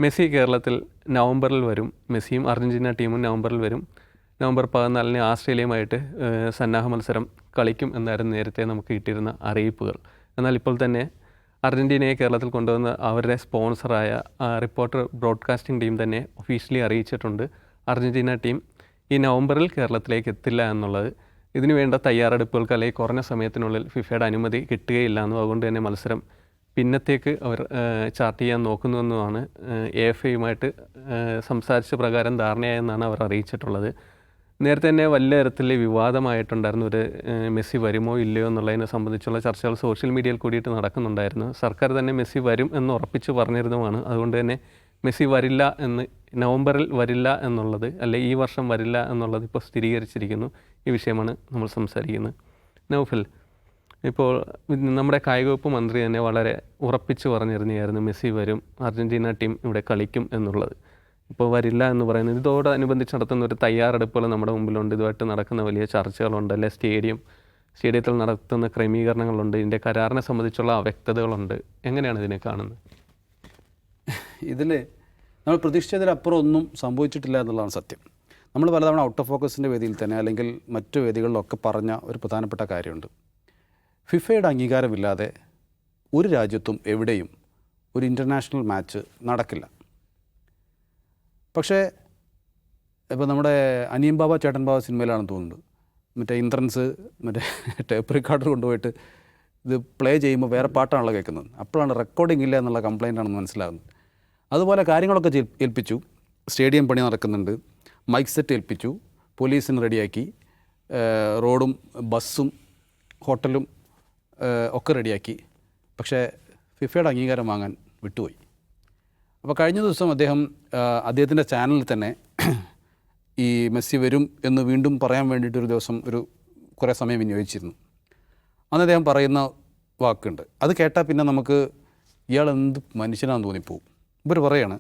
Messi കേരളത്തിൽ നവംബറിൽ വരും. മെസ്സിയും അർജൻറ്റീന ടീമും നവംബറിൽ വരും. നവംബർ 14 ആസ്ട്രേലിയയുമായിട്ട് സന്നാഹ മത്സരം കളിക്കും എന്നായിരുന്നു നേരത്തെ നമുക്ക് കിട്ടിയിരുന്ന അറിയിപ്പുകൾ. എന്നാൽ ഇപ്പോൾ തന്നെ അർജൻറ്റീനയെ കേരളത്തിൽ കൊണ്ടുവന്ന അവരുടെ സ്പോൺസറായ റിപ്പോർട്ടർ ബ്രോഡ്കാസ്റ്റിംഗ് ടീം തന്നെ ഒഫീഷ്യലി അറിയിച്ചിട്ടുണ്ട് അർജൻറ്റീന ടീം ഈ നവംബറിൽ കേരളത്തിലേക്ക് എത്തില്ല എന്നുള്ളത്. ഇതിനു വേണ്ട തയ്യാറെടുപ്പുകൾക്ക് അല്ലെങ്കിൽ കുറഞ്ഞ സമയത്തിനുള്ളിൽ ഫിഫയുടെ അനുമതി കിട്ടുകയില്ല എന്നും അതുകൊണ്ട് തന്നെ മത്സരം പിന്നത്തേക്ക് അവർ ചാർട്ട് ചെയ്യാൻ നോക്കുന്നുവെന്നുമാണ് AFAയുമായിട്ട് സംസാരിച്ച പ്രകാരം ധാരണയായെന്നാണ് അവർ അറിയിച്ചിട്ടുള്ളത്. നേരത്തെ തന്നെ വലിയ തരത്തിൽ വിവാദമായിട്ടുണ്ടായിരുന്നു ഒരു മെസ്സി വരുമോ ഇല്ലയോ എന്നുള്ളതിനെ സംബന്ധിച്ചുള്ള ചർച്ചകൾ സോഷ്യൽ മീഡിയയിൽ കൂടിയിട്ട് നടക്കുന്നുണ്ടായിരുന്നു. സർക്കാർ തന്നെ മെസ്സി വരും എന്ന് ഉറപ്പിച്ച് പറഞ്ഞിരുന്നതുമാണ്. അതുകൊണ്ട് തന്നെ മെസ്സി വരില്ല എന്ന്, നവംബറിൽ വരില്ല എന്നുള്ളത്, അല്ലെ ഈ വർഷം വരില്ല എന്നുള്ളത് ഇപ്പോൾ സ്ഥിരീകരിച്ചിരിക്കുന്നു. ഈ വിഷയമാണ് നമ്മൾ സംസാരിക്കുന്നത്. നൗഫൽ, ഇപ്പോൾ നമ്മുടെ കായികവകുപ്പ് മന്ത്രി തന്നെ വളരെ ഉറപ്പിച്ച് പറഞ്ഞിരുന്നതായിരുന്നു മെസ്സി വരും, അർജൻറ്റീന ടീം ഇവിടെ കളിക്കും എന്നുള്ളത്. ഇപ്പോൾ വരില്ല എന്ന് പറയുന്നത് ഇതോടനുബന്ധിച്ച് നടത്തുന്ന ഒരു തയ്യാറെടുപ്പുകൾ നമ്മുടെ മുമ്പിലുണ്ട്. ഇതുമായിട്ട് നടക്കുന്ന വലിയ ചർച്ചകളുണ്ട്, അല്ലെ സ്റ്റേഡിയത്തിൽ നടത്തുന്ന ക്രമീകരണങ്ങളുണ്ട്, ഇതിൻ്റെ കരാറിനെ സംബന്ധിച്ചുള്ള അവ്യക്തതകളുണ്ട്. എങ്ങനെയാണ് ഇതിനെ കാണുന്നത്? ഇതിൽ നമ്മൾ പ്രതീക്ഷിച്ചതിലപ്പുറം ഒന്നും സംഭവിച്ചിട്ടില്ല എന്നുള്ളതാണ് സത്യം. നമ്മൾ പലതവണ ഔട്ട് ഓഫ് ഫോക്കസിൻ്റെ വേദിയിൽ തന്നെ അല്ലെങ്കിൽ മറ്റു വേദികളിലൊക്കെ പറഞ്ഞ ഒരു പ്രധാനപ്പെട്ട കാര്യമുണ്ട്. ഫിഫയുടെ അംഗീകാരമില്ലാതെ ഒരു രാജ്യത്തും എവിടെയും ഒരു ഇൻ്റർനാഷണൽ മാച്ച് നടക്കില്ല. പക്ഷേ ഇപ്പോൾ നമ്മുടെ അനിയൻ ബാബ ചേട്ടൻ ബാബ സിനിമയിലാണെന്ന് തോന്നുന്നത്, മറ്റേ ഇന്ദ്രൻസ് മറ്റേ ടേപ്പ് റെക്കോർഡർ കൊണ്ടുപോയിട്ട് ഇത് പ്ലേ ചെയ്യുമ്പോൾ വേറെ പാട്ടാണല്ലോ കേൾക്കുന്നത്. അപ്പോഴാണ് റെക്കോർഡിംഗ് ഇല്ല എന്നുള്ള കംപ്ലയിൻ്റ് ആണെന്ന് മനസ്സിലാകുന്നത്. അതുപോലെ കാര്യങ്ങളൊക്കെ ഏൽപ്പിച്ചു. സ്റ്റേഡിയം പണി നടക്കുന്നുണ്ട്, മൈക്ക് സെറ്റ് ഏൽപ്പിച്ചു, പോലീസിന് റെഡിയാക്കി, റോഡും ബസ്സും ഹോട്ടലും ഒക്കെ റെഡിയാക്കി. പക്ഷേ ഫിഫയുടെ അംഗീകാരം വാങ്ങാൻ വിട്ടുപോയി. അപ്പോൾ കഴിഞ്ഞ ദിവസം അദ്ദേഹത്തിൻ്റെ ചാനലിൽ തന്നെ ഈ മെസ്സി വരും എന്ന് വീണ്ടും പറയാൻ വേണ്ടിയിട്ടൊരു ദിവസം കുറേ സമയം വിനിയോഗിച്ചിരുന്നു. അന്ന് അദ്ദേഹം പറയുന്ന വാക്കുണ്ട്, അത് കേട്ടാൽ പിന്നെ നമുക്ക് ഇയാൾ എന്ത് മനുഷ്യനാണെന്ന് തോന്നിപ്പോവും. ഇവർ പറയാണ്,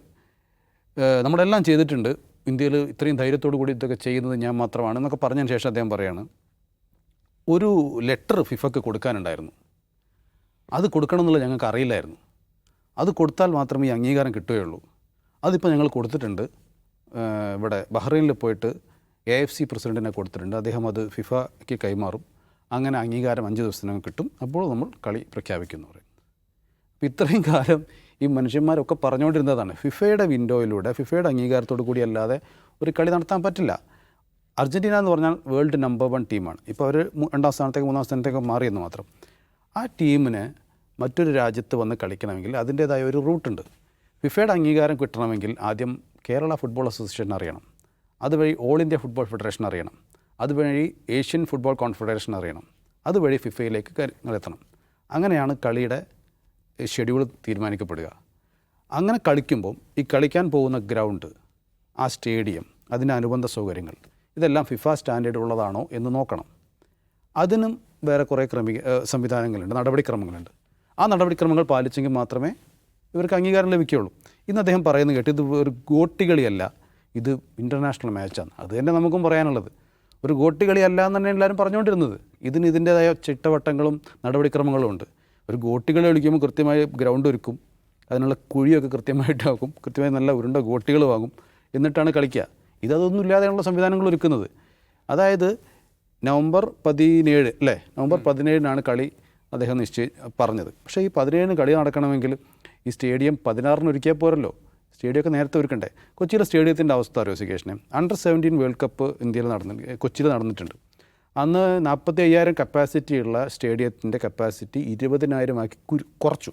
നമ്മളെല്ലാം ചെയ്തിട്ടുണ്ട്, ഇന്ത്യയിൽ ഇത്രയും ധൈര്യത്തോടു കൂടി ഇതൊക്കെ ചെയ്യുന്നത് ഞാൻ മാത്രമാണ് എന്നൊക്കെ പറഞ്ഞതിന് ശേഷം അദ്ദേഹം പറയാണ്, ഒരു ലെറ്റർ ഫിഫയ്ക്ക് കൊടുക്കാനുണ്ടായിരുന്നു, അത് കൊടുക്കണം എന്നുള്ളത് ഞങ്ങൾക്ക് അറിയില്ലായിരുന്നു, അത് കൊടുത്താൽ മാത്രമേ ഈ അംഗീകാരം കിട്ടുകയുള്ളൂ, അതിപ്പോൾ ഞങ്ങൾ കൊടുത്തിട്ടുണ്ട്. ഇവിടെ ബഹ്റൈനിൽ പോയിട്ട് AFC പ്രസിഡൻറ്റിനെ കൊടുത്തിട്ടുണ്ട്, അദ്ദേഹം അത് ഫിഫയ്ക്ക് കൈമാറും, അങ്ങനെ അംഗീകാരം 5 ദിവസത്തിനകം കിട്ടും, അപ്പോൾ നമ്മൾ കളി പ്രഖ്യാപിക്കുന്നു പറയും. അപ്പോൾ ഇത്രയും കാലം ഈ മനുഷ്യന്മാരൊക്കെ പറഞ്ഞുകൊണ്ടിരുന്നതാണ് ഫിഫയുടെ വിൻഡോയിലൂടെ ഫിഫയുടെ അംഗീകാരത്തോടു കൂടി അല്ലാതെ ഒരു കളി നടത്താൻ പറ്റില്ല. അർജൻറ്റീന എന്ന് പറഞ്ഞാൽ വേൾഡ് നമ്പർ 1 ടീമാണ്. ഇപ്പോൾ അവർ 2ാം സ്ഥാനത്തേക്ക് 3ാം സ്ഥാനത്തേക്ക് മാറിയെന്ന് മാത്രം. ആ ടീമിന് മറ്റൊരു രാജ്യത്ത് വന്ന് കളിക്കണമെങ്കിൽ അതിൻ്റേതായ ഒരു റൂട്ടുണ്ട്. ഫിഫയുടെ അംഗീകാരം കിട്ടണമെങ്കിൽ ആദ്യം കേരള ഫുട്ബോൾ അസോസിയേഷൻ അറിയണം, അതുവഴി ഓൾ ഇന്ത്യ ഫുട്ബോൾ ഫെഡറേഷൻ അറിയണം, അതുവഴി ഏഷ്യൻ ഫുട്ബോൾ കോൺഫെഡറേഷൻ അറിയണം, അതുവഴി ഫിഫയിലേക്ക് എത്തണം. അങ്ങനെയാണ് കളിയുടെ ഷെഡ്യൂൾ തീരുമാനിക്കപ്പെടുക. അങ്ങനെ കളിക്കുമ്പോൾ ഈ കളിക്കാൻ പോകുന്ന ഗ്രൗണ്ട്, ആ സ്റ്റേഡിയം, അതിൻ്റെ അനുബന്ധ സൗകര്യങ്ങൾ, ഇതെല്ലാം ഫിഫ സ്റ്റാൻഡേർഡ് ഉള്ളതാണോ എന്ന് നോക്കണം. അതിനും വേറെ കുറേ സംവിധാനങ്ങളുണ്ട്, നടപടിക്രമങ്ങളുണ്ട്. ആ നടപടിക്രമങ്ങൾ പാലിച്ചെങ്കിൽ മാത്രമേ ഇവർക്ക് അംഗീകാരം ലഭിക്കുകയുള്ളൂ. ഇന്ന് അദ്ദേഹം പറയുന്നത് കേട്ട്, ഇത് ഒരു ഗോട്ടികളിയല്ല, ഇത് ഇൻ്റർനാഷണൽ മാച്ചാണ്. അത് തന്നെ നമുക്കും പറയാനുള്ളത്. ഒരു ഗോട്ടികളിയല്ല എന്ന് തന്നെ എല്ലാവരും പറഞ്ഞുകൊണ്ടിരുന്നത്. ഇതിൻ്റേതായ ചിട്ടവട്ടങ്ങളും നടപടിക്രമങ്ങളും ഉണ്ട്. ഒരു ഗോട്ടികൾ കളിക്കുമ്പോൾ കൃത്യമായി ഗ്രൗണ്ട് ഒരുക്കും, അതിനുള്ള കുഴിയൊക്കെ കൃത്യമായിട്ടാക്കും, കൃത്യമായി നല്ല ഉരുണ്ട ഗോട്ടികൾ വാങ്ങും, എന്നിട്ടാണ് കളിക്കുക. ഇതൊന്നും ഇല്ലാതെയുള്ള സംവിധാനങ്ങൾ ഒരുക്കുന്നത്. അതായത് നവംബർ 17 കളി അദ്ദേഹം പറഞ്ഞത്. പക്ഷേ ഈ 17 കളി നടക്കണമെങ്കിൽ ഈ സ്റ്റേഡിയം 16 ഒരുക്കിയാൽ പോരല്ലോ, സ്റ്റേഡിയമൊക്കെ നേരത്തെ ഒരുക്കണ്ടേ. കൊച്ചിയിലെ സ്റ്റേഡിയത്തിൻ്റെ അവസ്ഥ അറിയോ സികേഷിനെ? അണ്ടർ 17 വേൾഡ് കപ്പ് ഇന്ത്യയിൽ കൊച്ചിയിൽ നടന്നിട്ടുണ്ട്. അന്ന് 45,000 കപ്പാസിറ്റിയുള്ള സ്റ്റേഡിയത്തിൻ്റെ കപ്പാസിറ്റി 20,000 ആക്കി കുറച്ചു.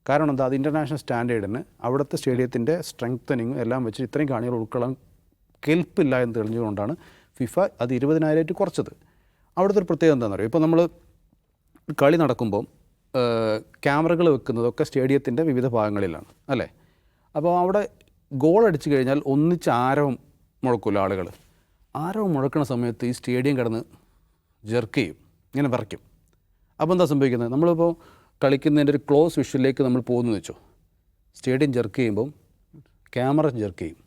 കാരണം എന്താ? അത് ഇൻ്റർനാഷണൽ സ്റ്റാൻഡേർഡിന് അവിടുത്തെ സ്റ്റേഡിയത്തിൻ്റെ സ്ട്രെങ്തനിങ്ങും എല്ലാം വെച്ച് ഇത്രയും കാണികൾ ഉൾക്കൊള്ളാൻ കെൽപ്പില്ല എന്ന് തെളിഞ്ഞുകൊണ്ടാണ് ഫിഫ അത് 20,000 കുറച്ചത്. അവിടുത്തെ ഒരു പ്രത്യേകത എന്താണെന്ന് പറയുക, ഇപ്പോൾ നമ്മൾ കളി നടക്കുമ്പോൾ ക്യാമറകൾ വെക്കുന്നതൊക്കെ സ്റ്റേഡിയത്തിൻ്റെ വിവിധ ഭാഗങ്ങളിലാണ് അല്ലേ. അപ്പോൾ അവിടെ ഗോൾ അടിച്ചു കഴിഞ്ഞാൽ ഒന്നിച്ച് ആരവം മുഴക്കില്ല ആളുകൾ. ആരവം മുഴക്കുന്ന സമയത്ത് ഈ സ്റ്റേഡിയം കിടന്ന് ജെർക്ക് ചെയ്യും, ഇങ്ങനെ വിറയ്ക്കും. അപ്പോൾ എന്താ സംഭവിക്കുന്നത്? നമ്മളിപ്പോൾ കളിക്കുന്നതിൻ്റെ ഒരു ക്ലോസ് വിഷ്വലിലേക്ക് നമ്മൾ പോകുന്നു വെച്ചോ, സ്റ്റേഡിയം ജെർക്ക് ചെയ്യുമ്പം ക്യാമറ ജെർക്ക് ചെയ്യും.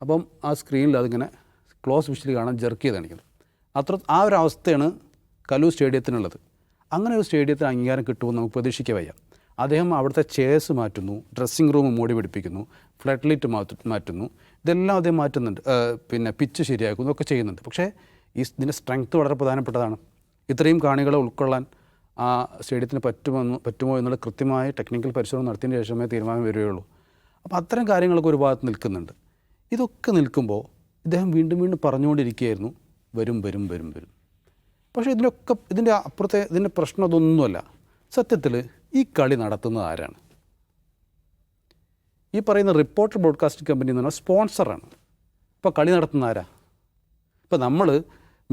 അപ്പം ആ സ്ക്രീനിൽ അതിങ്ങനെ ക്ലോസ് വിഷ്വൽ കാണാൻ ജെർക്ക് ചെയ്ത് കാണിക്കുന്നത്. ആ ഒരു അവസ്ഥയാണ് കലൂർ സ്റ്റേഡിയത്തിനുള്ളത്. അങ്ങനെ ഒരു സ്റ്റേഡിയത്തിന് അംഗീകാരം കിട്ടുമെന്ന് നമുക്ക് പ്രതീക്ഷിക്കാൻ വയ്യ. അദ്ദേഹം അവിടുത്തെ ചെയർസ് മാറ്റുന്നു, ഡ്രസ്സിംഗ് റൂം മോടി പിടിപ്പിക്കുന്നു, ഫ്ലഡ് ലൈറ്റ് മാറ്റുന്നു, ഇതെല്ലാം അദ്ദേഹം മാറ്റുന്നുണ്ട്. പിന്നെ പിച്ച് ശരിയാക്കുന്നു, ഒക്കെ ചെയ്യുന്നുണ്ട്. പക്ഷേ ഇതിൻ്റെ സ്ട്രെങ്ത്ത് വളരെ പ്രധാനപ്പെട്ടതാണ്. ഇത്രയും കാണികളെ ഉൾക്കൊള്ളാൻ ആ സ്റ്റേഡിയത്തിന് പറ്റുമോ എന്നുള്ള കൃത്യമായ ടെക്നിക്കൽ പരിശോധന നടത്തിയതിന് ശേഷമേ തീരുമാനം വരികയുള്ളൂ. അപ്പോൾ അത്തരം കാര്യങ്ങളൊക്കെ ഒരു ഭാഗത്ത് നിൽക്കുന്നുണ്ട്. ഇതൊക്കെ നിൽക്കുമ്പോൾ ഇദ്ദേഹം വീണ്ടും വീണ്ടും പറഞ്ഞുകൊണ്ടിരിക്കുകയായിരുന്നു വരും. പക്ഷേ ഇതിൻ്റെ അപ്പുറത്തെ ഇതിൻ്റെ പ്രശ്നം അതൊന്നുമല്ല. സത്യത്തിൽ ഈ കളി നടത്തുന്നത് ആരാണ്? ഈ പറയുന്ന റിപ്പോർട്ടർ ബ്രോഡ്കാസ്റ്റിംഗ് കമ്പനി എന്ന് പറഞ്ഞാൽ സ്പോൺസറാണ്. ഇപ്പോൾ കളി നടത്തുന്ന ആരാ? ഇപ്പോൾ നമ്മൾ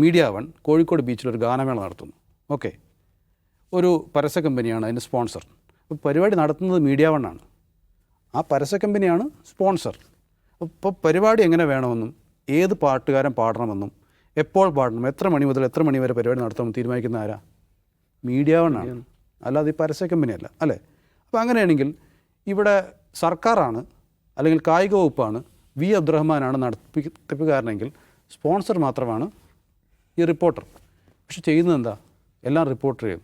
മീഡിയ വൺ കോഴിക്കോട് ബീച്ചിലൊരു ഗാനമേള നടത്തുന്നു. ഓക്കെ, ഒരു പരസ്യ കമ്പനിയാണ് അതിൻ്റെ സ്പോൺസർ. അപ്പോൾ പരിപാടി നടത്തുന്നത് മീഡിയ വൺ ആണ്. ആ പരസ്യ കമ്പനിയാണ് സ്പോൺസർ. അപ്പോൾ പരിപാടി എങ്ങനെ വേണമെന്നും ഏത് പാട്ടുകാരൻ പാടണമെന്നും എപ്പോൾ പാടണം, എത്ര മണി മുതൽ എത്ര മണി വരെ പരിപാടി നടത്തണമെന്ന് തീരുമാനിക്കുന്ന ആരാ? മീഡിയ വൺ ആണ്, അല്ലാതെ ഈ പരസ്യ കമ്പനിയല്ല, അല്ലേ? അപ്പോൾ അങ്ങനെയാണെങ്കിൽ ഇവിടെ സർക്കാരാണ് അല്ലെങ്കിൽ കായിക വകുപ്പാണ്, വി അബ്ദുറഹ്മാനാണ് നടത്തിപ്പുകാരനെങ്കിൽ സ്പോൺസർ മാത്രമാണ് ഈ റിപ്പോർട്ടർ. പക്ഷെ ചെയ്യുന്നത് എന്താ? എല്ലാം റിപ്പോർട്ടർ ചെയ്യും.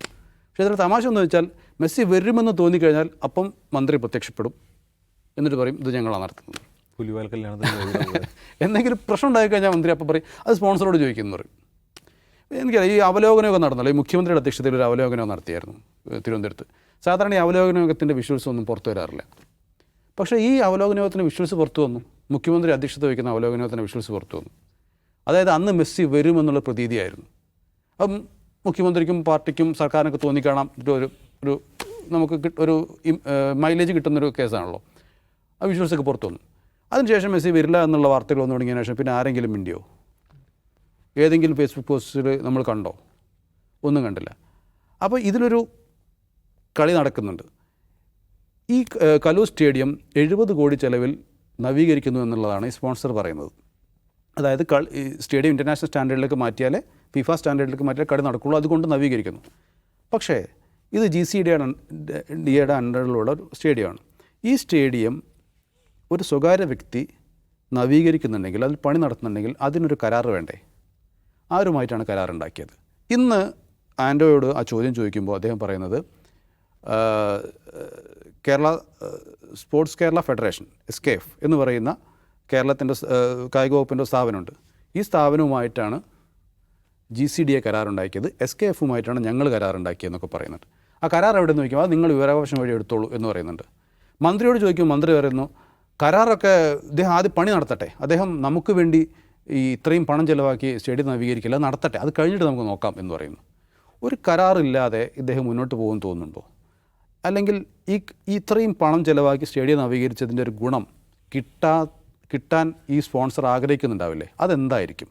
പക്ഷേ ഇതിൽ തമാശ എന്ന് വെച്ചാൽ മെസ്സി വരുമെന്ന് തോന്നിക്കഴിഞ്ഞാൽ അപ്പം മന്ത്രി പ്രത്യക്ഷപ്പെടും, എന്നിട്ട് പറയും ഇത് ഞങ്ങളാണ് നടത്തുന്നത്. പുലിവാൽ കല്യാണത്തിന് എന്തെങ്കിലും പ്രശ്നം ഉണ്ടായിക്കഴിഞ്ഞാൽ മന്ത്രി അപ്പം പറയും അത് സ്പോൺസറോട് ചോദിക്കുന്നു പറയും. എനിക്കറിയാം, ഈ അവലോകനമൊക്കെ നടന്നല്ലോ, ഈ മുഖ്യമന്ത്രിയുടെ അധ്യക്ഷതയിൽ ഒരു അവലോകനം നടത്തിയായിരുന്നു തിരുവനന്തപുരത്ത്. സാധാരണ ഈ അവലോകനയോഗത്തിൻ്റെ വിഷ്വൽസ് ഒന്നും പുറത്തു വരാറില്ല. പക്ഷേ ഈ അവലോകനയോഗത്തിൻ്റെ വിഷ്വൽസ് പുറത്തു വന്നു. മുഖ്യമന്ത്രി അധ്യക്ഷത വഹിക്കുന്ന അവലോകനയോഗത്തിൻ്റെ വിഷ്വൽസ് പുറത്തു വന്നു. അതായത് അന്ന് മെസ്സി വരുമെന്നുള്ള പ്രതീതിയായിരുന്നു. അപ്പം മുഖ്യമന്ത്രിക്കും പാർട്ടിക്കും സർക്കാരിനൊക്കെ തോന്നിക്കാണാം ഒരു നമുക്ക് ഒരു മൈലേജ് കിട്ടുന്നൊരു കേസാണല്ലോ. ആ വിഷ്വൽസൊക്കെ പുറത്തു വന്നു. അതിനുശേഷം മെസ്സി വരില്ല എന്നുള്ള വാർത്തകൾ വന്നു തുടങ്ങിയതിനു ശേഷം പിന്നെ ആരെങ്കിലും മിണ്ടിയോ? ഏതെങ്കിലും ഫേസ്ബുക്ക് പോസ്റ്റിൽ നമ്മൾ കണ്ടോ? ഒന്നും കണ്ടില്ല. അപ്പോൾ ഇതിലൊരു കളി നടക്കുന്നുണ്ട്. ഈ കലൂർ സ്റ്റേഡിയം 70 കോടി ചെലവിൽ നവീകരിക്കുന്നു എന്നുള്ളതാണ് ഈ സ്പോൺസർ പറയുന്നത്. അതായത് ഈ സ്റ്റേഡിയം ഇൻ്റർനാഷണൽ സ്റ്റാൻഡേർഡിലേക്ക് മാറ്റിയാലേ, ഫിഫ സ്റ്റാൻഡേർഡിലേക്ക് മാറ്റിയാൽ കളി നടക്കുള്ളൂ, അതുകൊണ്ട് നവീകരിക്കുന്നു. പക്ഷേ ഇത് GCDയുടെ അണ്ടറിലുള്ള ഒരു സ്റ്റേഡിയമാണ്. ഈ സ്റ്റേഡിയം ഒരു സ്വകാര്യ വ്യക്തി നവീകരിക്കുന്നുണ്ടെങ്കിൽ, അതിൽ പണി നടത്തുന്നുണ്ടെങ്കിൽ അതിനൊരു കരാർ വേണ്ടേ? ആരുമായിട്ടാണ് കരാറുണ്ടാക്കിയത്? ഇന്ന് ആൻഡോയോട് ആ ചോദ്യം ചോദിക്കുമ്പോൾ അദ്ദേഹം പറയുന്നത് സ്പോർട്സ് കേരള ഫെഡറേഷൻ SKF എന്ന് പറയുന്ന കേരളത്തിൻ്റെ കായിക വകുപ്പിൻ്റെ സ്ഥാപനമുണ്ട്. ഈ സ്ഥാപനവുമായിട്ടാണ് GCDA കരാറുണ്ടാക്കിയത്, SKFുമായിട്ടാണ് ഞങ്ങൾ കരാറുണ്ടാക്കിയതെന്നൊക്കെ പറയുന്നുണ്ട്. ആ കരാർ എവിടെ നിന്ന് ചോദിക്കും, അത് നിങ്ങൾ വിവരാവകാശം വഴി എടുത്തോളൂ എന്ന് പറയുന്നുണ്ട്. മന്ത്രിയോട് ചോദിക്കുമ്പോൾ മന്ത്രി പറയുന്നു കരാറൊക്കെ ഇദ്ദേഹം ആദ്യം പണി നടത്തട്ടെ, അദ്ദേഹം നമുക്ക് വേണ്ടി ഈ ഇത്രയും പണം ചിലവാക്കി സ്റ്റേഡിയം നവീകരിക്കില്ല, നടത്തട്ടെ, അത് കഴിഞ്ഞിട്ട് നമുക്ക് നോക്കാം എന്ന് പറയുന്നു. ഒരു കരാറില്ലാതെ ഇദ്ദേഹം മുന്നോട്ട് പോകുമെന്ന് തോന്നുന്നുണ്ടോ? അല്ലെങ്കിൽ ഇത്രയും പണം ചിലവാക്കി സ്റ്റേഡിയം നവീകരിച്ചതിൻ്റെ ഒരു ഗുണം കിട്ടാൻ ഈ സ്പോൺസർ ആഗ്രഹിക്കുന്നുണ്ടാവില്ലേ? അതെന്തായിരിക്കും?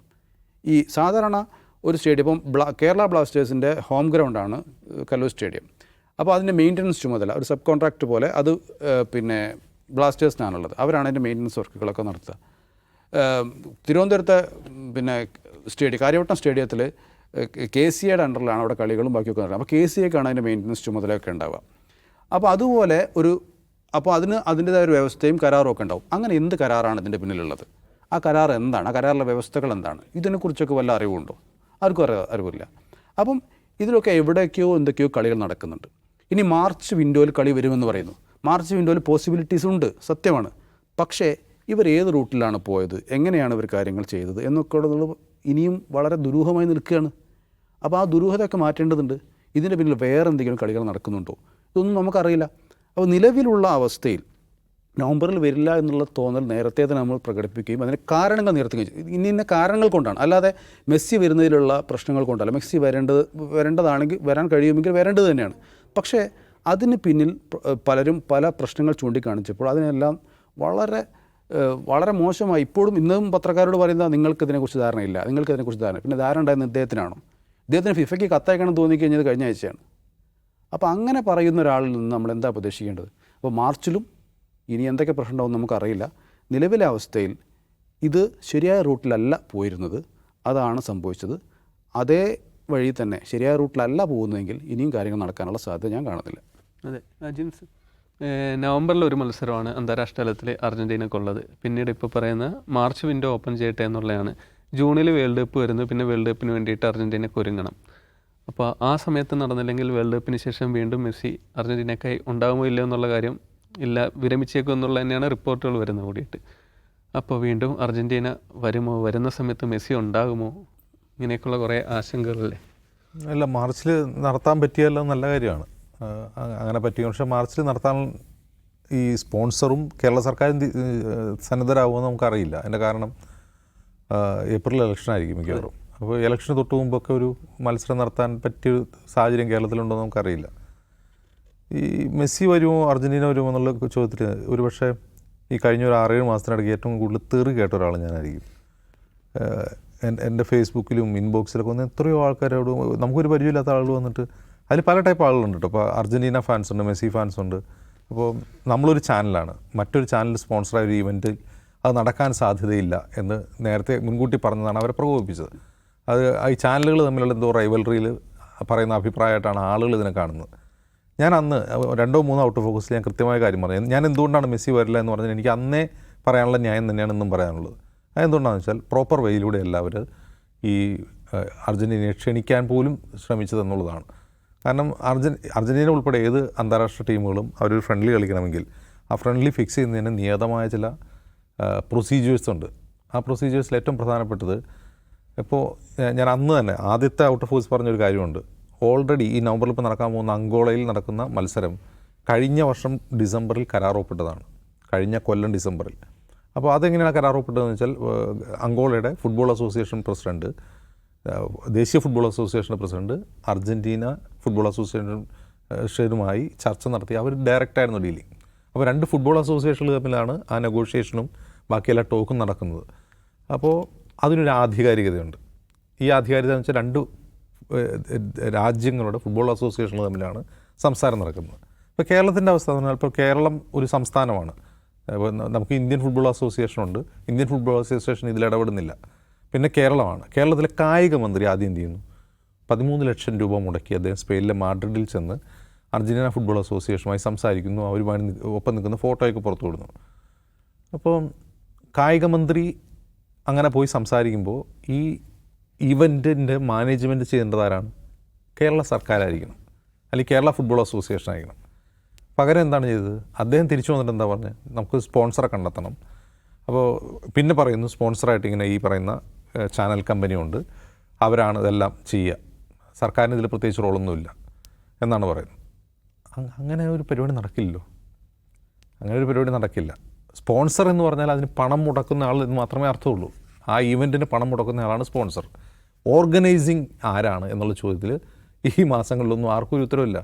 ഈ സാധാരണ ഒരു സ്റ്റേഡിയം, ഇപ്പം കേരള ബ്ലാസ്റ്റേഴ്സിൻ്റെ ഹോം ഗ്രൗണ്ടാണ് കലൂർ സ്റ്റേഡിയം. അപ്പോൾ അതിൻ്റെ മെയിൻ്റനൻസ് ചുമതല ഒരു സബ് കോൺട്രാക്റ്റ് പോലെ അത് പിന്നെ ബ്ലാസ്റ്റേഴ്സിനാണുള്ളത്. അവരാണ് അതിൻ്റെ മെയിൻ്റനൻസ് വർക്കുകളൊക്കെ നടത്തുക. തിരുവനന്തപുരത്തെ പിന്നെ കാര്യവട്ടം സ്റ്റേഡിയത്തിൽ KCAയുടെ അണ്ടറിലാണ് അവിടെ കളികളും ബാക്കിയൊക്കെ നടക്കുക. അപ്പോൾ KCAക്കാണ് അതിൻ്റെ മെയിൻ്റനൻസ് ചുമതലയൊക്കെ ഉണ്ടാവുക. അപ്പോൾ അതുപോലെ അതിൻ്റേതായ ഒരു വ്യവസ്ഥയും കരാറും ഒക്കെ ഉണ്ടാവും. അങ്ങനെ എന്ത് കരാറാണ് ഇതിൻ്റെ പിന്നിലുള്ളത്? ആ കരാർ എന്താണ്? ആ കരാറിലെ വ്യവസ്ഥകൾ എന്താണ്? ഇതിനെക്കുറിച്ചൊക്കെ വല്ല അറിവുണ്ടോ? ആർക്കും അറിവില്ല. അപ്പം ഇതിലൊക്കെ എവിടെയൊക്കെയോ എന്തൊക്കെയോ കളികൾ നടക്കുന്നുണ്ട്. ഇനി മാർച്ച് വിൻഡോയിൽ കളി വരുമെന്ന് പറയുന്നു. മാർച്ച് വിൻഡോയിൽ പോസിബിലിറ്റീസ് ഉണ്ട്, സത്യമാണ്. പക്ഷേ ഇവർ ഏത് റൂട്ടിലാണ് പോയത്, എങ്ങനെയാണ് ഇവർ കാര്യങ്ങൾ ചെയ്തത് എന്നൊക്കെ ഉള്ളത് ഇനിയും വളരെ ദുരൂഹമായി നിൽക്കുകയാണ്. അപ്പോൾ ആ ദുരൂഹതയൊക്കെ മാറ്റേണ്ടതുണ്ട്. ഇതിൻ്റെ പിന്നിൽ വേറെ എന്തെങ്കിലും കളികൾ നടക്കുന്നുണ്ടോ? ഇതൊന്നും നമുക്കറിയില്ല. അപ്പോൾ നിലവിലുള്ള അവസ്ഥയിൽ നവംബറിൽ വരില്ല എന്നുള്ള തോന്നൽ നേരത്തെ തന്നെ നമ്മൾ പ്രകടിപ്പിക്കുകയും അതിന് കാരണങ്ങൾ നിരത്തുകയും ചെയ്യും. ഇന്ന കാരണങ്ങൾ കൊണ്ടാണ്, അല്ലാതെ മെസ്സി വരുന്നതിലുള്ള പ്രശ്നങ്ങൾ കൊണ്ടല്ല. മെസ്സി വരേണ്ടതാണെങ്കിൽ വരാൻ കഴിയുമെങ്കിൽ വരേണ്ടത് തന്നെയാണ്. പക്ഷേ അതിന് പിന്നിൽ പലരും പല പ്രശ്നങ്ങൾ ചൂണ്ടിക്കാണിച്ചപ്പോൾ അതിനെല്ലാം വളരെ മോശമായി. ഇപ്പോഴും ഇന്നും പത്രക്കാരോട് പറയുന്നത് നിങ്ങൾക്കിതിനെക്കുറിച്ച് ധാരണയില്ല, നിങ്ങൾക്കിതിനെക്കുറിച്ച് ധാരണ. പിന്നെ ധാരണ ഉണ്ടായിരുന്ന ഇദ്ദേഹത്തിനാണോ? ഇദ്ദേഹത്തിന് ഫിഫയ്ക്ക് കത്തയക്കണം തോന്നിക്കഴിഞ്ഞത് കഴിഞ്ഞ ആഴ്ചയാണ്. അപ്പോൾ അങ്ങനെ പറയുന്ന ഒരാളിൽ നിന്ന് നമ്മൾ എന്താ പ്രതീക്ഷിക്കേണ്ടത്? അപ്പോൾ മാർച്ചിലും ഇനി എന്തൊക്കെ പ്രശ്നം ഉണ്ടാവും നമുക്കറിയില്ല. നിലവിലെ അവസ്ഥയിൽ ഇത് ശരിയായ റൂട്ടിലല്ല പോയിരുന്നത്, അതാണ് സംഭവിച്ചത്. അതേ വഴി തന്നെ ശരിയായ റൂട്ടിലല്ല പോകുന്നതെങ്കിൽ ഇനിയും കാര്യങ്ങൾ നടക്കാനുള്ള സാധ്യത ഞാൻ കാണുന്നില്ല. അതെ, ജിൻസ്, നവംബറിൽ ഒരു മത്സരമാണ് അന്താരാഷ്ട്ര തലത്തിൽ അർജൻറ്റീനക്കുള്ളത്. പിന്നീട് ഇപ്പോൾ പറയുന്ന മാർച്ച് വിൻഡോ ഓപ്പൺ ചെയ്യട്ടെ എന്നുള്ളതാണ്. ജൂണിൽ വേൾഡ് കപ്പ് വരുന്നു. പിന്നെ വേൾഡ് കപ്പിന് വേണ്ടിയിട്ട് അർജൻറ്റീനക്ക് ഒരുങ്ങണം. അപ്പോൾ ആ സമയത്ത് നടന്നില്ലെങ്കിൽ വേൾഡ് കപ്പിന് ശേഷം വീണ്ടും മെസ്സി അർജൻറ്റീനയ്ക്കായി ഉണ്ടാകുമോ ഇല്ലയോ എന്നുള്ള കാര്യം ഇല്ല, വിരമിച്ചേക്കും എന്നുള്ള തന്നെയാണ് റിപ്പോർട്ടുകൾ വരുന്നത് കൂടിയിട്ട്. അപ്പോൾ വീണ്ടും അർജൻറ്റീന വരുമോ, വരുന്ന സമയത്ത് മെസ്സി ഉണ്ടാകുമോ, ഇങ്ങനെയൊക്കെയുള്ള കുറേ ആശങ്കകളല്ലേ. അല്ല, മാർച്ചിൽ നടത്താൻ പറ്റിയല്ലോ, നല്ല കാര്യമാണ്. അങ്ങനെ പറ്റി. പക്ഷേ മാർച്ചിൽ നടത്താൻ ഈ സ്പോൺസറും കേരള സർക്കാരും സന്നദ്ധരാകുമെന്ന് നമുക്കറിയില്ല. അതിൻ്റെ കാരണം ഏപ്രിൽ ഇലക്ഷൻ ആയിരിക്കും മിക്കവാറും. അപ്പോൾ ഇലക്ഷന് തൊട്ട് മുമ്പൊക്കെ ഒരു മത്സരം നടത്താൻ പറ്റിയൊരു സാഹചര്യം കേരളത്തിലുണ്ടോ എന്ന് നമുക്കറിയില്ല. ഈ മെസ്സി വരുമോ അർജൻറ്റീന വരുമോ എന്നുള്ള ചോദ്യത്തിൽ ഒരു പക്ഷേ ഈ കഴിഞ്ഞ ഒരു 6-7 മാസത്തിനിടയ്ക്ക് ഏറ്റവും കൂടുതൽ തെറി കേട്ട ഒരാൾ ഞാനായിരിക്കും. എൻ്റെ ഫേസ്ബുക്കിലും ഇൻബോക്സിലൊക്കെ വന്ന് എത്രയോ ആൾക്കാരോട്, നമുക്കൊരു പരിചയമില്ലാത്ത ആളുകൾ വന്നിട്ട്, അതിൽ പല ടൈപ്പ് ആളുകളുണ്ട് കേട്ടോ. ഇപ്പോൾ അർജൻറ്റീന ഫാൻസ് ഉണ്ട്, മെസ്സി ഫാൻസ് ഉണ്ട്. അപ്പോൾ നമ്മളൊരു ചാനലാണ്, മറ്റൊരു ചാനൽ സ്പോൺസറായ ഒരു ഇവൻറ്റ് അത് നടക്കാൻ സാധ്യതയില്ല എന്ന് നേരത്തെ മുൻകൂട്ടി പറഞ്ഞതാണ് അവരെ പ്രകോപിപ്പിച്ചത്. അത് ഈ ചാനലുകൾ തമ്മിലുള്ള എന്തോ റൈവൽറിയിൽ പറയുന്ന അഭിപ്രായമായിട്ടാണ് ആളുകൾ ഇതിനെ കാണുന്നത്. ഞാൻ അന്ന് 2-3 ഔട്ട് ഓഫ് ഫോക്കസിൽ ഞാൻ കൃത്യമായ കാര്യം പറഞ്ഞു. ഞാൻ എന്തുകൊണ്ടാണ് മെസ്സി വരില്ല എന്ന് പറഞ്ഞാൽ എനിക്ക് അന്നേ പറയാനുള്ള ന്യായം തന്നെയാണ് ഇന്നും പറയാനുള്ളത്. അതെന്തുകൊണ്ടാണെന്ന് വെച്ചാൽ പ്രോപ്പർ വേയിലൂടെ എല്ലാവരും ഈ അർജൻറ്റീനയെ ക്ഷണിക്കാൻ പോലും ശ്രമിച്ചതെന്നുള്ളതാണ്. കാരണം അർജൻറ്റീന ഉൾപ്പെടെ ഏത് അന്താരാഷ്ട്ര ടീമുകളും അവരൊരു ഫ്രണ്ട്ലി കളിക്കണമെങ്കിൽ ആ ഫ്രണ്ട്ലി ഫിക്സ് ചെയ്യുന്നതിന് നിയതമായ ചില പ്രൊസീജിയേഴ്സ് ഉണ്ട്. ആ പ്രൊസീജിയേഴ്സിൽ ഏറ്റവും പ്രധാനപ്പെട്ടത്, ഇപ്പോൾ ഞാൻ അന്ന് തന്നെ ആദ്യത്തെ ഔട്ട് ഓഫ് ഫോക്കസ് പറഞ്ഞൊരു കാര്യമുണ്ട്. ഓൾറെഡി ഈ നവംബറിൽ ഇപ്പോൾ നടക്കാൻ പോകുന്ന അങ്കോളയിൽ നടക്കുന്ന മത്സരം കഴിഞ്ഞ വർഷം ഡിസംബറിൽ കരാറൊപ്പിട്ടതാണ്, കഴിഞ്ഞ കൊല്ലം ഡിസംബറിൽ. അപ്പോൾ അതെങ്ങനെയാണ് കരാറൊപ്പിട്ടതെന്ന് വെച്ചാൽ അങ്കോളയുടെ ഫുട്ബോൾ അസോസിയേഷൻ പ്രസിഡൻറ്റ്, ദേശീയ ഫുട്ബോൾ അസോസിയേഷൻ്റെ പ്രസിഡൻറ്റ് അർജൻറ്റീന ഫുട്ബോൾ അസോസിയേഷനുമായി ചർച്ച നടത്തി. അവർ ഡയറക്റ്റായിരുന്നു ഡീലിംഗ്. അപ്പോൾ 2 ഫുട്ബോൾ അസോസിയേഷനുകൾ തമ്മിലാണ് ആ നെഗോഷിയേഷനും ബാക്കിയെല്ലാ ടോക്കും നടക്കുന്നത്. അപ്പോൾ അതിനൊരു ആധികാരികതയുണ്ട്. ഈ ആധികാരികത എന്ന് വെച്ചാൽ 2 രാജ്യങ്ങളുടെ ഫുട്ബോൾ അസോസിയേഷനുകൾ തമ്മിലാണ് സംസാരം നടക്കുന്നത്. ഇപ്പോൾ കേരളത്തിൻ്റെ അവസ്ഥ എന്ന് പറഞ്ഞാൽ, ഇപ്പോൾ കേരളം ഒരു സംസ്ഥാനമാണ്. അപ്പോൾ നമുക്ക് ഇന്ത്യൻ ഫുട്ബോൾ അസോസിയേഷനുണ്ട്. ഇന്ത്യൻ ഫുട്ബോൾ അസോസിയേഷൻ ഇതിൽ ഇടപെടുന്നില്ല. പിന്നെ കേരളമാണ്. കേരളത്തിലെ കായിക മന്ത്രി ആദ്യം എന്ത് ചെയ്യുന്നു, 13 ലക്ഷം രൂപ മുടക്കി അദ്ദേഹം സ്പെയിനിലെ മാഡ്രിഡിൽ ചെന്ന് അർജൻറ്റീന ഫുട്ബോൾ അസോസിയേഷനുമായി സംസാരിക്കുന്നു. അവരുമായി ഒപ്പം നിൽക്കുന്ന ഫോട്ടോയൊക്കെ പുറത്തു വിടുന്നു. അപ്പോൾ കായിക മന്ത്രി അങ്ങനെ പോയി സംസാരിക്കുമ്പോൾ ഈ ഇവൻറ്റിൻ്റെ മാനേജ്മെൻറ്റ് ചെയ്യേണ്ടതാരാണ്? കേരള സർക്കാരായിരിക്കണം, അല്ലെങ്കിൽ കേരള ഫുട്ബോൾ അസോസിയേഷൻ ആയിരിക്കണം. പകരം എന്താണ് ചെയ്തത്? അദ്ദേഹം തിരിച്ചു വന്നിട്ട് എന്താ പറഞ്ഞത്, നമുക്ക് സ്പോൺസറെ കണ്ടെത്തണം. അപ്പോൾ പിന്നെ പറയുന്നു സ്പോൺസറായിട്ട് ഇങ്ങനെ ഈ പറയുന്ന ചാനൽ കമ്പനിയുണ്ട്, അവരാണ് ഇതെല്ലാം ചെയ്യുക, സർക്കാരിന് ഇതിൽ പ്രത്യേകിച്ച് റോളൊന്നുമില്ല എന്നാണ് പറയുന്നത്. അങ്ങനെ ഒരു പരിപാടി നടക്കില്ലല്ലോ. അങ്ങനെ ഒരു പരിപാടി നടക്കില്ല. സ്പോൺസർ എന്ന് പറഞ്ഞാൽ അതിന് പണം മുടക്കുന്ന ആൾ എന്ന് മാത്രമേ അർത്ഥമുള്ളൂ. ആ ഈവൻറ്റിന് പണം മുടക്കുന്ന ആളാണ് സ്പോൺസർ. ഓർഗനൈസിങ് ആരാണ് എന്നുള്ള ചോദ്യത്തിൽ ഈ മാസങ്ങളിലൊന്നും ആർക്കും ഒരു ഉത്തരവില്ല.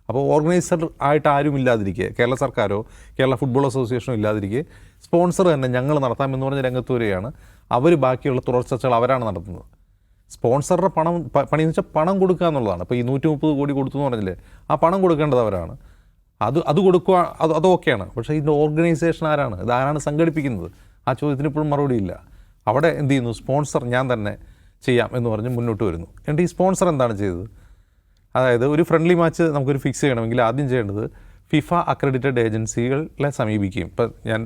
അപ്പോൾ ഓർഗനൈസർ ആയിട്ട് ആരും ഇല്ലാതിരിക്കുക, കേരള സർക്കാരോ കേരള ഫുട്ബോൾ അസോസിയേഷനോ ഇല്ലാതിരിക്കുക, സ്പോൺസർ തന്നെ ഞങ്ങൾ നടത്താമെന്ന് പറഞ്ഞ രംഗത്ത് വരികയാണ്. അവർ ബാക്കിയുള്ള തുടർ ചർച്ചകൾ അവരാണ് നടത്തുന്നത്. സ്പോൺസറുടെ പണിയെന്ന് വെച്ചാൽ പണം കൊടുക്കുക എന്നുള്ളതാണ്. ഇപ്പോൾ ഈ 130 കോടി കൊടുത്തു എന്ന് പറഞ്ഞില്ലേ, ആ പണം കൊടുക്കേണ്ടത് അവരാണ്. അത് കൊടുക്കുക, അത് ഓക്കെയാണ്. പക്ഷേ ഇതിൻ്റെ ഓർഗനൈസേഷൻ ആരാണ്, ഇതാരാണ് സംഘടിപ്പിക്കുന്നത്? ആ ചോദ്യത്തിന് ഇപ്പോഴും മറുപടിയില്ല. അവിടെ എന്ത് ചെയ്യുന്നു, സ്പോൺസർ ഞാൻ തന്നെ ചെയ്യാം എന്ന് പറഞ്ഞ് മുന്നോട്ട് വരുന്നു. എന്നിട്ട് ഈ സ്പോൺസർ എന്താണ് ചെയ്തത്? അതായത് ഒരു ഫ്രണ്ട്ലി മാച്ച് നമുക്കൊരു ഫിക്സ് ചെയ്യണമെങ്കിൽ ആദ്യം ചെയ്യേണ്ടത് ഫിഫ അക്രഡിറ്റഡ് ഏജൻസികളെ സമീപിക്കുകയും, ഇപ്പം ഞാൻ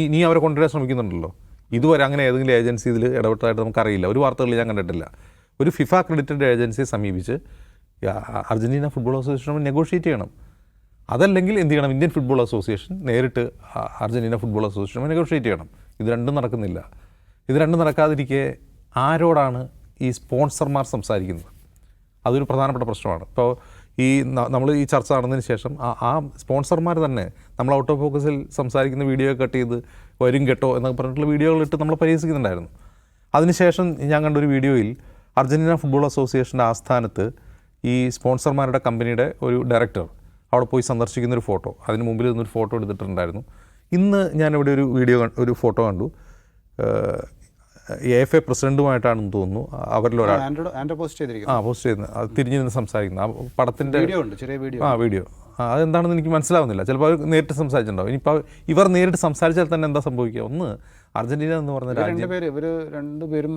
ഇനി അവരെ കൊണ്ടുവരാൻ ശ്രമിക്കുന്നുണ്ടല്ലോ, ഇതുവരെ അങ്ങനെ ഏതെങ്കിലും ഏജൻസി ഇതിൽ ഇടപെട്ടതായിട്ട് നമുക്കറിയില്ല, ഒരു വാർത്തകളിൽ ഞാൻ കണ്ടിട്ടില്ല. ഒരു ഫിഫ അക്രഡിറ്റഡ് ഏജൻസിയെ സമീപിച്ച് അർജൻറ്റീന ഫുട്ബോൾ അസോസിയേഷൻ നെഗോഷിയേറ്റ് ചെയ്യണം. അതല്ലെങ്കിൽ എന്ത് ചെയ്യണം, ഇന്ത്യൻ ഫുട്ബോൾ അസോസിയേഷൻ നേരിട്ട് അർജൻറ്റീന ഫുട്ബോൾ അസോസിയേഷൻ നെഗോഷിയേറ്റ് ചെയ്യണം. ഇത് രണ്ടും നടക്കുന്നില്ല. ഇത് രണ്ടും നടക്കാതിരിക്കെ ആരോടാണ് ഈ സ്പോൺസർമാർ സംസാരിക്കുന്നത്? അതൊരു പ്രധാനപ്പെട്ട പ്രശ്നമാണ്. ഇപ്പോൾ നമ്മൾ ഈ ചർച്ച നടന്നതിന് ശേഷം ആ സ്പോൺസർമാർ തന്നെ നമ്മൾ ഔട്ട് ഓഫ് ഫോക്കസിൽ സംസാരിക്കുന്ന വീഡിയോ കട്ട് ചെയ്ത് വരും കേട്ടോ എന്നൊക്കെ പറഞ്ഞിട്ടുള്ള വീഡിയോകളിട്ട് നമ്മൾ പരിഹസിക്കുന്നുണ്ടായിരുന്നു. അതിനുശേഷം ഞാൻ കണ്ടൊരു വീഡിയോയിൽ അർജൻറ്റീന ഫുട്ബോൾ അസോസിയേഷൻ്റെ ആസ്ഥാനത്ത് ഈ സ്പോൺസർമാരുടെ കമ്പനിയുടെ ഒരു ഡയറക്ടർ അവിടെ പോയി സന്ദർശിക്കുന്നൊരു ഫോട്ടോ, അതിന് മുമ്പിൽ നിന്നൊരു ഫോട്ടോ എടുത്തിട്ടുണ്ടായിരുന്നു. ഇന്ന് ഞാനിവിടെ ഒരു ഫോട്ടോ കണ്ടു. AFA പ്രസിഡൻറ്റുമായിട്ടാണെന്ന് തോന്നുന്നു അവരിലൊരാൾ പോസ്റ്റ് ചെയ്യുന്നത്, തിരിഞ്ഞു നിന്ന് സംസാരിക്കുന്നത്. ആ പടത്തിൻ്റെ വീഡിയോ വീഡിയോ അതെന്താണെന്ന് എനിക്ക് മനസ്സിലാവുന്നില്ല. ചിലപ്പോൾ അവർ നേരിട്ട് സംസാരിച്ചിട്ടുണ്ടാവും. ഇനിയിപ്പോൾ ഇവർ നേരിട്ട് സംസാരിച്ചാൽ തന്നെ എന്താ സംഭവിക്കുക? ഒന്ന്, അർജൻറ്റീന എന്ന് പറഞ്ഞ രാജ്യം, ഇവർ രണ്ടുപേരും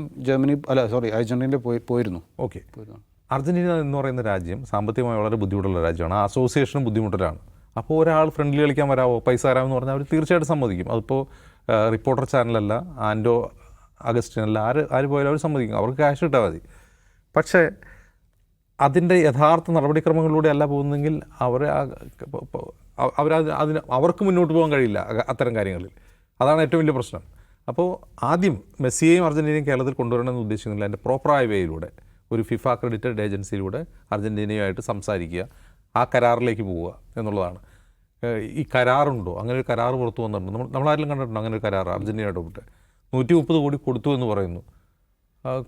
അർജൻറ്റീനയിൽ പോയിരുന്നു. ഓക്കെ, അർജൻറ്റീന എന്ന് പറയുന്ന രാജ്യം സാമ്പത്തികമായി വളരെ ബുദ്ധിമുട്ടുള്ള രാജ്യമാണ്. ആ അസോസിയേഷനും ബുദ്ധിമുട്ടിലാണ്. അപ്പോൾ ഒരാൾ ഫ്രണ്ട്ലി കളിക്കാൻ വരാമോ, പൈസ തരാമെന്ന് പറഞ്ഞാൽ അവർ തീർച്ചയായിട്ടും സമ്മതിക്കും. അതിപ്പോൾ റിപ്പോർട്ടർ ചാനലല്ല, ആൻഡോ അഗസ്റ്റിനല്ല, ആര് പോയാലും അവർ സമ്മതിക്കും. അവർക്ക് ക്യാഷ് കിട്ടാൽ മതി. പക്ഷേ അതിൻ്റെ യഥാർത്ഥ നടപടിക്രമങ്ങളിലൂടെ അല്ല പോകുന്നതെങ്കിൽ അവർക്ക് മുന്നോട്ട് പോകാൻ കഴിയില്ല അത്തരം കാര്യങ്ങളിൽ. അതാണ് ഏറ്റവും വലിയ പ്രശ്നം. അപ്പോൾ ആദ്യം മെസ്സിയെയും അർജൻറ്റീനയും കേരളത്തിൽ കൊണ്ടുവരണമെന്ന് ഉദ്ദേശിക്കുന്നില്ല. അതിൻ്റെ പ്രോപ്പറായ വേയിലൂടെ ഒരു ഫിഫ അക്രഡിറ്റഡ് ഏജൻസിയിലൂടെ അർജൻറ്റീനയുമായിട്ട് സംസാരിക്കുക, ആ കരാറിലേക്ക് പോവുക എന്നുള്ളതാണ്. ഈ കരാറുണ്ടോ? അങ്ങനെ ഒരു കരാർ പുറത്തു വന്നിട്ടുണ്ട്. നമ്മളാരെങ്കിലും കണ്ടിട്ടുണ്ടോ അങ്ങനെ ഒരു കരാർ അർജൻറ്റീനയുടെ കൂട്ട്? 130 കോടി കൊടുത്തു എന്ന് പറയുന്നു.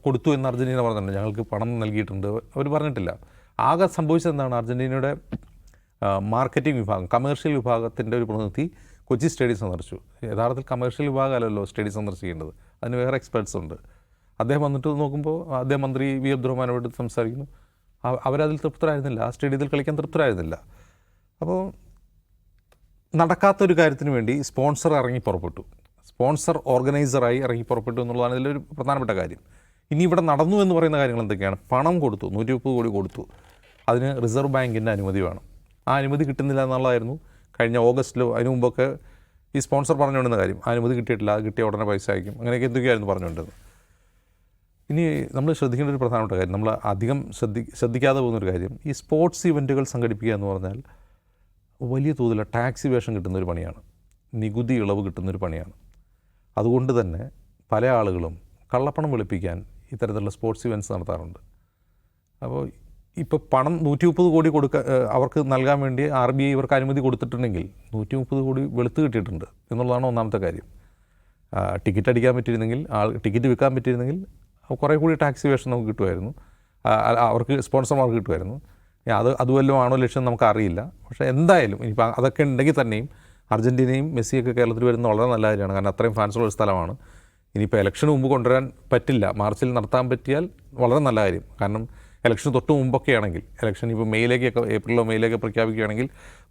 കൊടുത്തു എന്ന് അർജൻറ്റീന പറഞ്ഞിട്ടുണ്ട്. ഞങ്ങൾക്ക് പണം നൽകിയിട്ടുണ്ട് അവർ പറഞ്ഞിട്ടില്ല. ആകെ സംഭവിച്ചത് എന്താണ്? അർജൻറ്റീനയുടെ മാർക്കറ്റിംഗ് വിഭാഗം, കമേഴ്ഷ്യൽ വിഭാഗത്തിൻ്റെ ഒരു പ്രതിനിധി കൊച്ചി സ്റ്റേഡിയം സന്ദർശിച്ചു. യഥാർത്ഥത്തിൽ കമേഴ്ഷ്യൽ വിഭാഗമല്ലല്ലോ സ്റ്റേഡിയം സന്ദർശിക്കേണ്ടത്, അതിന് വേറെ എക്സ്പെർട്സ് ഉണ്ട്. അദ്ദേഹം വന്നിട്ട് നോക്കുമ്പോൾ അദ്ദേഹം മന്ത്രി വി അബ്ദുറഹ്മാനോട് സംസാരിക്കുന്നു. അവരതിൽ തൃപ്തരായിരുന്നില്ല, ആ സ്റ്റേഡിയത്തിൽ കളിക്കാൻ തൃപ്തരായിരുന്നില്ല. അപ്പോൾ നടക്കാത്തൊരു കാര്യത്തിന് വേണ്ടി സ്പോൺസർ ഇറങ്ങി പുറപ്പെട്ടു, സ്പോൺസർ ഓർഗനൈസറായി ഇറങ്ങി പുറപ്പെട്ടു എന്നുള്ളതാണ് ഇതിലൊരു പ്രധാനപ്പെട്ട കാര്യം. ഇനി ഇവിടെ നടന്നു എന്ന് പറയുന്ന കാര്യങ്ങൾ എന്തൊക്കെയാണ്? പണം കൊടുത്തു, 130 കോടി കൊടുത്തു. അതിന് റിസർവ് ബാങ്കിൻ്റെ അനുമതി വേണം. ആ അനുമതി കിട്ടുന്നില്ല എന്നുള്ളതായിരുന്നു കഴിഞ്ഞ ഓഗസ്റ്റിലോ അതിനു മുമ്പൊക്കെ ഈ സ്പോൺസർ പറഞ്ഞുകൊണ്ടിരുന്ന കാര്യം. ആ അനുമതി കിട്ടിയിട്ടില്ല, അത് കിട്ടിയ ഉടനെ പൈസ അയക്കും, അങ്ങനെയൊക്കെ എന്തൊക്കെയായിരുന്നു പറഞ്ഞുകൊണ്ടിരുന്നത്. ഇനി നമ്മൾ ശ്രദ്ധിക്കേണ്ട ഒരു പ്രധാനപ്പെട്ട കാര്യം, നമ്മൾ അധികം ശ്രദ്ധിക്കാതെ പോകുന്നൊരു കാര്യം, ഈ സ്പോർട്സ് ഇവൻറ്റുകൾ സംഘടിപ്പിക്കുക എന്ന് പറഞ്ഞാൽ വലിയ തോതിലുള്ള ടാക്സ് ഇവേഷൻ കിട്ടുന്നൊരു പണിയാണ്, നികുതി ഇളവ് കിട്ടുന്നൊരു പണിയാണ്. അതുകൊണ്ട് തന്നെ പല ആളുകളും കള്ളപ്പണം വെളുപ്പിക്കാൻ ഇത്തരത്തിലുള്ള സ്പോർട്സ് ഇവൻറ്റ്സ് നടത്താറുണ്ട്. അപ്പോൾ ഇപ്പോൾ പണം 130 കോടി അവർക്ക് നൽകാൻ വേണ്ടി RBI ഇവർക്ക് അനുമതി കൊടുത്തിട്ടുണ്ടെങ്കിൽ 130 കോടി വെളുത്ത് കിട്ടിയിട്ടുണ്ട് എന്നുള്ളതാണ് ഒന്നാമത്തെ കാര്യം. ടിക്കറ്റ് അടിക്കാൻ പറ്റിയിരുന്നെങ്കിൽ, ടിക്കറ്റ് വിൽക്കാൻ പറ്റിയിരുന്നെങ്കിൽ കുറേ കൂടി ടാക്സ് ഇവേഷൻ നമുക്ക് കിട്ടുമായിരുന്നു, അവർക്ക് സ്പോൺസർമാർക്ക് കിട്ടുമായിരുന്നു. അതുവല്ലോ ആണോ ലക്ഷ്യം നമുക്കറിയില്ല. പക്ഷേ എന്തായാലും ഇനിയിപ്പോൾ അതൊക്കെ ഉണ്ടെങ്കിൽ തന്നെയും അർജൻറ്റീനയും മെസ്സിയൊക്കെ കേരളത്തിൽ വരുന്നത് വളരെ നല്ല കാര്യമാണ്. കാരണം അത്രയും ഫാൻസുള്ള ഒരു സ്ഥലമാണ്. ഇനിയിപ്പോൾ ഇലക്ഷന് മുമ്പ് കൊണ്ടുവരാൻ പറ്റില്ല, മാർച്ചിൽ നടത്താൻ പറ്റിയാൽ വളരെ നല്ല കാര്യം. കാരണം ഇലക്ഷന് തൊട്ട് മുമ്പൊക്കെ ആണെങ്കിൽ, ഇലക്ഷൻ ഇപ്പോൾ ഏപ്രിലോ മെയിലൊക്കെ പ്രഖ്യാപിക്കുകയാണെങ്കിൽ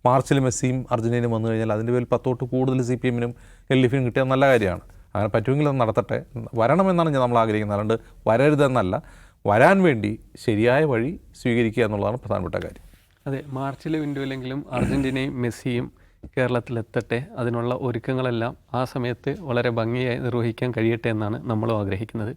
മാർച്ചിൽ മെസ്സിയും അർജൻറ്റീനയും വന്നു കഴിഞ്ഞാൽ അതിൻ്റെ പേരിൽ 10 തൊട്ട് കൂടുതൽ CPM-നും LDF-നും കിട്ടിയാൽ നല്ല കാര്യമാണ്. അങ്ങനെ പറ്റുമെങ്കിൽ അത് നടത്തട്ടെ, വരണമെന്നാണ് നമ്മൾ ആഗ്രഹിക്കുന്നത്. അതുകൊണ്ട് വരരുതെന്നല്ല, വരാൻ വേണ്ടി ശരിയായ വഴി സ്വീകരിക്കുക എന്നുള്ളതാണ് പ്രധാനപ്പെട്ട കാര്യം. അതെ, മാർച്ചിലെ വിൻഡോയിലെങ്കിലും അർജൻറ്റീനയും മെസ്സിയും കേരളത്തിലെത്തട്ടെ. അതിനുള്ള ഒരുക്കങ്ങളെല്ലാം ആ സമയത്ത് വളരെ ഭംഗിയായി നിർവഹിക്കാൻ കഴിയട്ടെ എന്നാണ് നമ്മളും ആഗ്രഹിക്കുന്നത്.